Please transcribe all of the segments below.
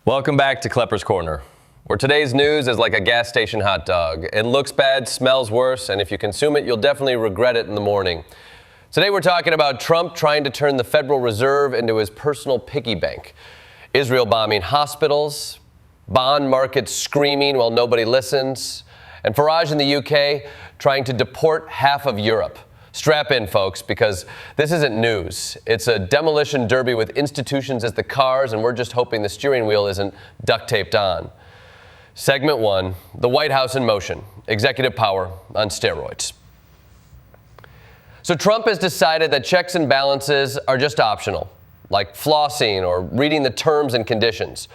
Welcome back to Kleppers Corner, where today's news is like a gas station hot dog. It looks bad, smells worse, and if you consume it, you'll definitely regret it in the morning. Today we're talking about Trump trying to turn the Federal Reserve into his personal piggy bank, Israel bombing hospitals, bond markets screaming while nobody listens, and Farage in the UK trying to deport half of Europe. Strap in, folks, because this isn't news. It's a demolition derby with institutions as the cars, and we're just hoping the steering wheel isn't duct taped on. Segment 1, the White House in motion, executive power on steroids. So Trump has decided that checks and balances are just optional, like flossing or reading the terms and conditions.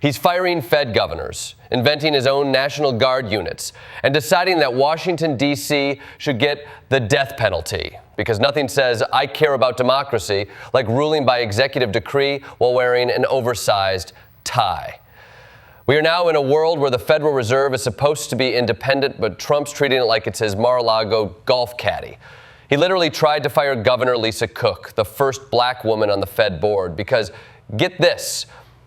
He's firing Fed governors, inventing his own National Guard units, and deciding that Washington, D.C. should get the death penalty, because nothing says I care about democracy like ruling by executive decree while wearing an oversized tie. We are now in a world where the Federal Reserve is supposed to be independent, but Trump's treating it like it's his Mar-a-Lago golf caddy. He literally tried to fire Governor Lisa Cook, the first black woman on the Fed board, because, get this,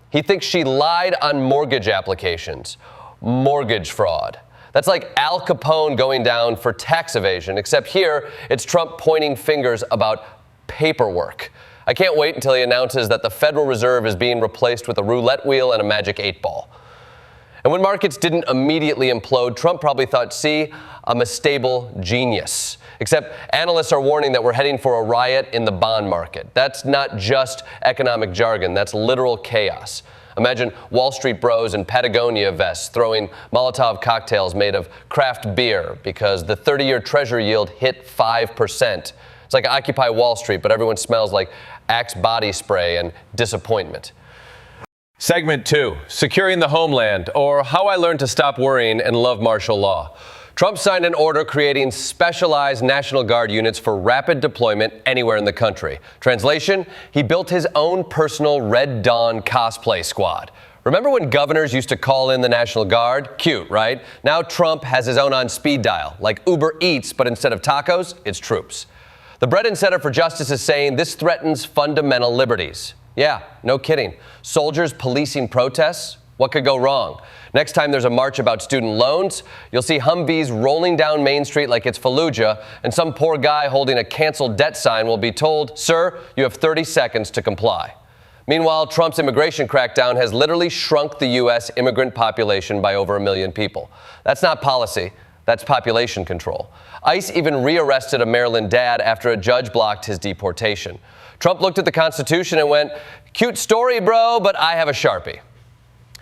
he thinks she lied on mortgage applications. Mortgage fraud. That's like Al Capone going down for tax evasion, except here it's Trump pointing fingers about paperwork. I can't wait until he announces that the Federal Reserve is being replaced with a roulette wheel and a magic 8-ball. And when markets didn't immediately implode, Trump probably thought, see, I'm a stable genius. Except analysts are warning that we're heading for a riot in the bond market. That's not just economic jargon, that's literal chaos. Imagine Wall Street bros in Patagonia vests throwing Molotov cocktails made of craft beer because the 30-year Treasury yield hit 5%. It's like Occupy Wall Street, but everyone smells like Axe body spray and disappointment. Segment 2, securing the homeland, or how I learned to stop worrying and love martial law. Trump signed an order creating specialized National Guard units for rapid deployment anywhere in the country. Translation, he built his own personal Red Dawn cosplay squad. Remember when governors used to call in the National Guard? Cute, right? Now Trump has his own on speed dial, like Uber Eats, but instead of tacos, it's troops. The Brennan Center for Justice is saying this threatens fundamental liberties. Yeah, no kidding. Soldiers policing protests? What could go wrong? Next time there's a march about student loans, you'll see Humvees rolling down Main Street like it's Fallujah, and some poor guy holding a canceled debt sign will be told, sir, you have 30 seconds to comply. Meanwhile, Trump's immigration crackdown has literally shrunk the U.S. immigrant population by over 1 million people. That's not policy, that's population control. ICE even rearrested a Maryland dad after a judge blocked his deportation. Trump looked at the Constitution and went, cute story, bro, but I have a Sharpie.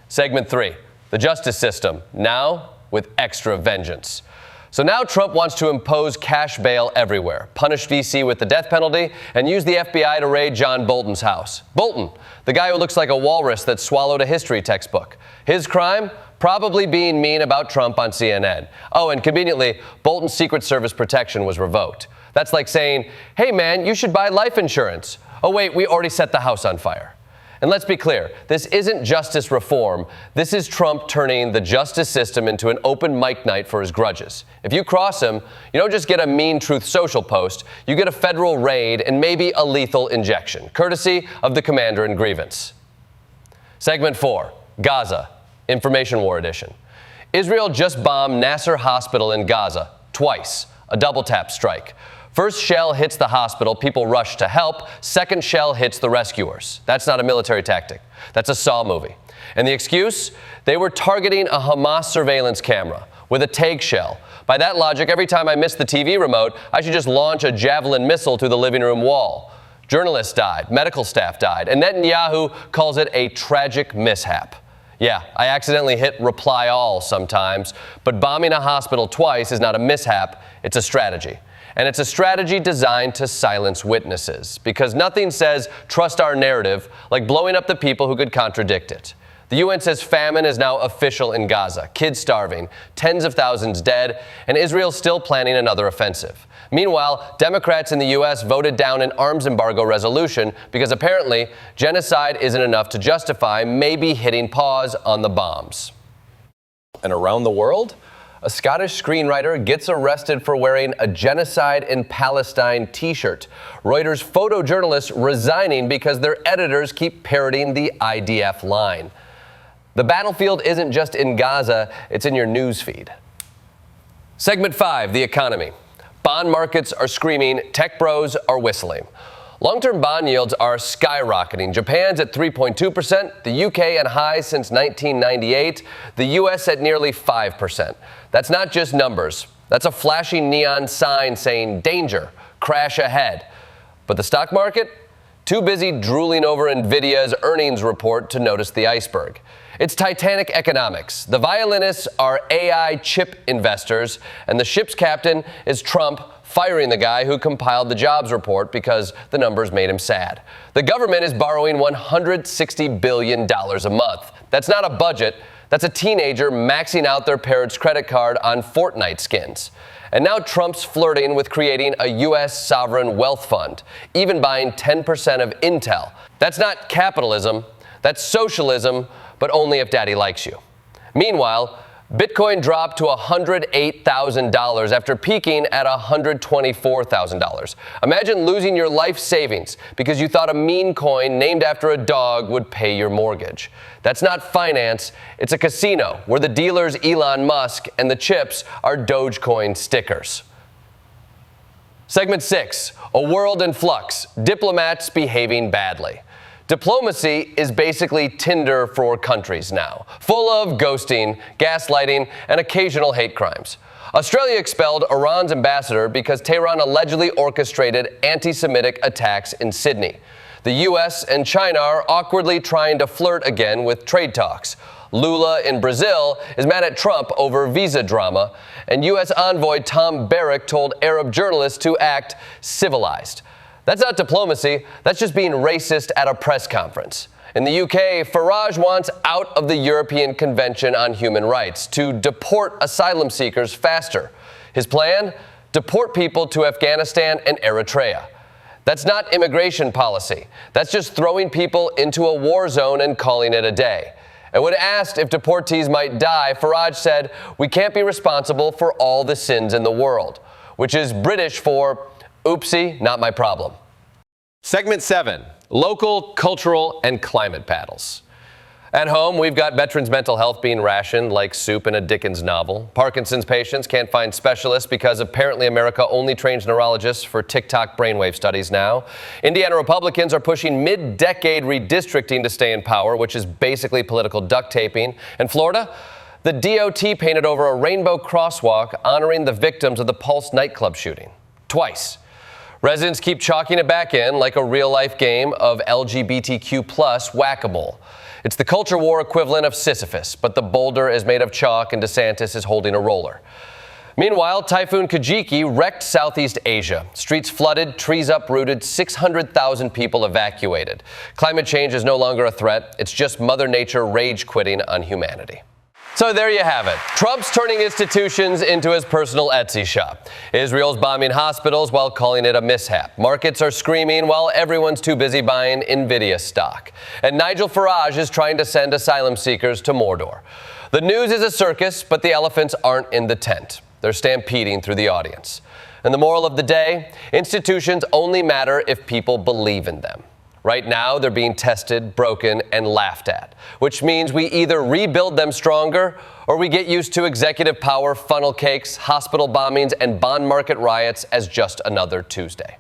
Segment 3, the justice system, now with extra vengeance. So now Trump wants to impose cash bail everywhere, punish D.C. with the death penalty, and use the FBI to raid John Bolton's house. Bolton, the guy who looks like a walrus that swallowed a history textbook. His crime? Probably being mean about Trump on CNN. Oh, and conveniently, Bolton's Secret Service protection was revoked. That's like saying, hey man, you should buy life insurance. Oh wait, we already set the house on fire. And let's be clear, this isn't justice reform. This is Trump turning the justice system into an open mic night for his grudges. If you cross him, you don't just get a mean Truth Social post, you get a federal raid and maybe a lethal injection, courtesy of the commander in grievance. Segment 4, Gaza, Information War Edition. Israel just bombed Nasser Hospital in Gaza, twice, a double tap strike. First shell hits the hospital, people rush to help. Second shell hits the rescuers. That's not a military tactic. That's a Saw movie. And the excuse? They were targeting a Hamas surveillance camera with a TAG shell. By that logic, every time I miss the TV remote, I should just launch a Javelin missile through the living room wall. Journalists died, medical staff died, and Netanyahu calls it a tragic mishap. Yeah, I accidentally hit reply all sometimes, but bombing a hospital twice is not a mishap, it's a strategy. And it's a strategy designed to silence witnesses, because nothing says trust our narrative like blowing up the people who could contradict it. The UN says famine is now official in Gaza, kids starving, tens of thousands dead, and Israel still planning another offensive. Meanwhile, Democrats in the U.S. voted down an arms embargo resolution because apparently genocide isn't enough to justify maybe hitting pause on the bombs. And around the world, a Scottish screenwriter gets arrested for wearing a Genocide in Palestine t-shirt. Reuters photojournalists resigning because their editors keep parodying the IDF line. The battlefield isn't just in Gaza, it's in your news feed. Segment 5, the economy. Bond markets are screaming, tech bros are whistling. Long-term bond yields are skyrocketing. Japan's at 3.2%, the UK at highs since 1998, the US at nearly 5%. That's not just numbers. That's a flashing neon sign saying danger, crash ahead. But the stock market? Too busy drooling over Nvidia's earnings report to notice the iceberg. It's Titanic economics. The violinists are AI chip investors, and the ship's captain is Trump firing the guy who compiled the jobs report because the numbers made him sad. The government is borrowing $160 billion a month. That's not a budget. That's a teenager maxing out their parents' credit card on Fortnite skins. And now Trump's flirting with creating a U.S. sovereign wealth fund, even buying 10% of Intel. That's not capitalism, that's socialism, but only if daddy likes you. Meanwhile, Bitcoin dropped to $108,000 after peaking at $124,000. Imagine losing your life savings because you thought a meme coin named after a dog would pay your mortgage. That's not finance, it's a casino where the dealer's Elon Musk and the chips are Dogecoin stickers. Segment 6, a world in flux, diplomats behaving badly. Diplomacy is basically Tinder for countries now, full of ghosting, gaslighting, and occasional hate crimes. Australia expelled Iran's ambassador because Tehran allegedly orchestrated anti-Semitic attacks in Sydney. The U.S. and China are awkwardly trying to flirt again with trade talks. Lula in Brazil is mad at Trump over visa drama, and U.S. envoy Tom Barrack told Arab journalists to act civilized. That's not diplomacy, that's just being racist at a press conference. In the UK, Farage wants out of the European Convention on Human Rights to deport asylum seekers faster. His plan? Deport people to Afghanistan and Eritrea. That's not immigration policy. That's just throwing people into a war zone and calling it a day. And when asked if deportees might die, Farage said, "We can't be responsible for all the sins in the world," which is British for oopsie, not my problem. Segment 7, local, cultural, and climate battles. At home, we've got veterans' mental health being rationed like soup in a Dickens novel. Parkinson's patients can't find specialists because apparently America only trains neurologists for TikTok brainwave studies now. Indiana Republicans are pushing mid-decade redistricting to stay in power, which is basically political duct taping. In Florida, the DOT painted over a rainbow crosswalk honoring the victims of the Pulse nightclub shooting. Twice. Residents keep chalking it back in like a real-life game of LGBTQ plus whack-a-mole. It's the culture war equivalent of Sisyphus, but the boulder is made of chalk and DeSantis is holding a roller. Meanwhile, Typhoon Kajiki wrecked Southeast Asia. Streets flooded, trees uprooted, 600,000 people evacuated. Climate change is no longer a threat. It's just Mother Nature rage quitting on humanity. So there you have it. Trump's turning institutions into his personal Etsy shop. Israel's bombing hospitals while calling it a mishap. Markets are screaming while everyone's too busy buying Nvidia stock. And Nigel Farage is trying to send asylum seekers to Mordor. The news is a circus, but the elephants aren't in the tent. They're stampeding through the audience. And the moral of the day, institutions only matter if people believe in them. Right now, they're being tested, broken, and laughed at, which means we either rebuild them stronger or we get used to executive power, funnel cakes, hospital bombings, and bond market riots as just another Tuesday.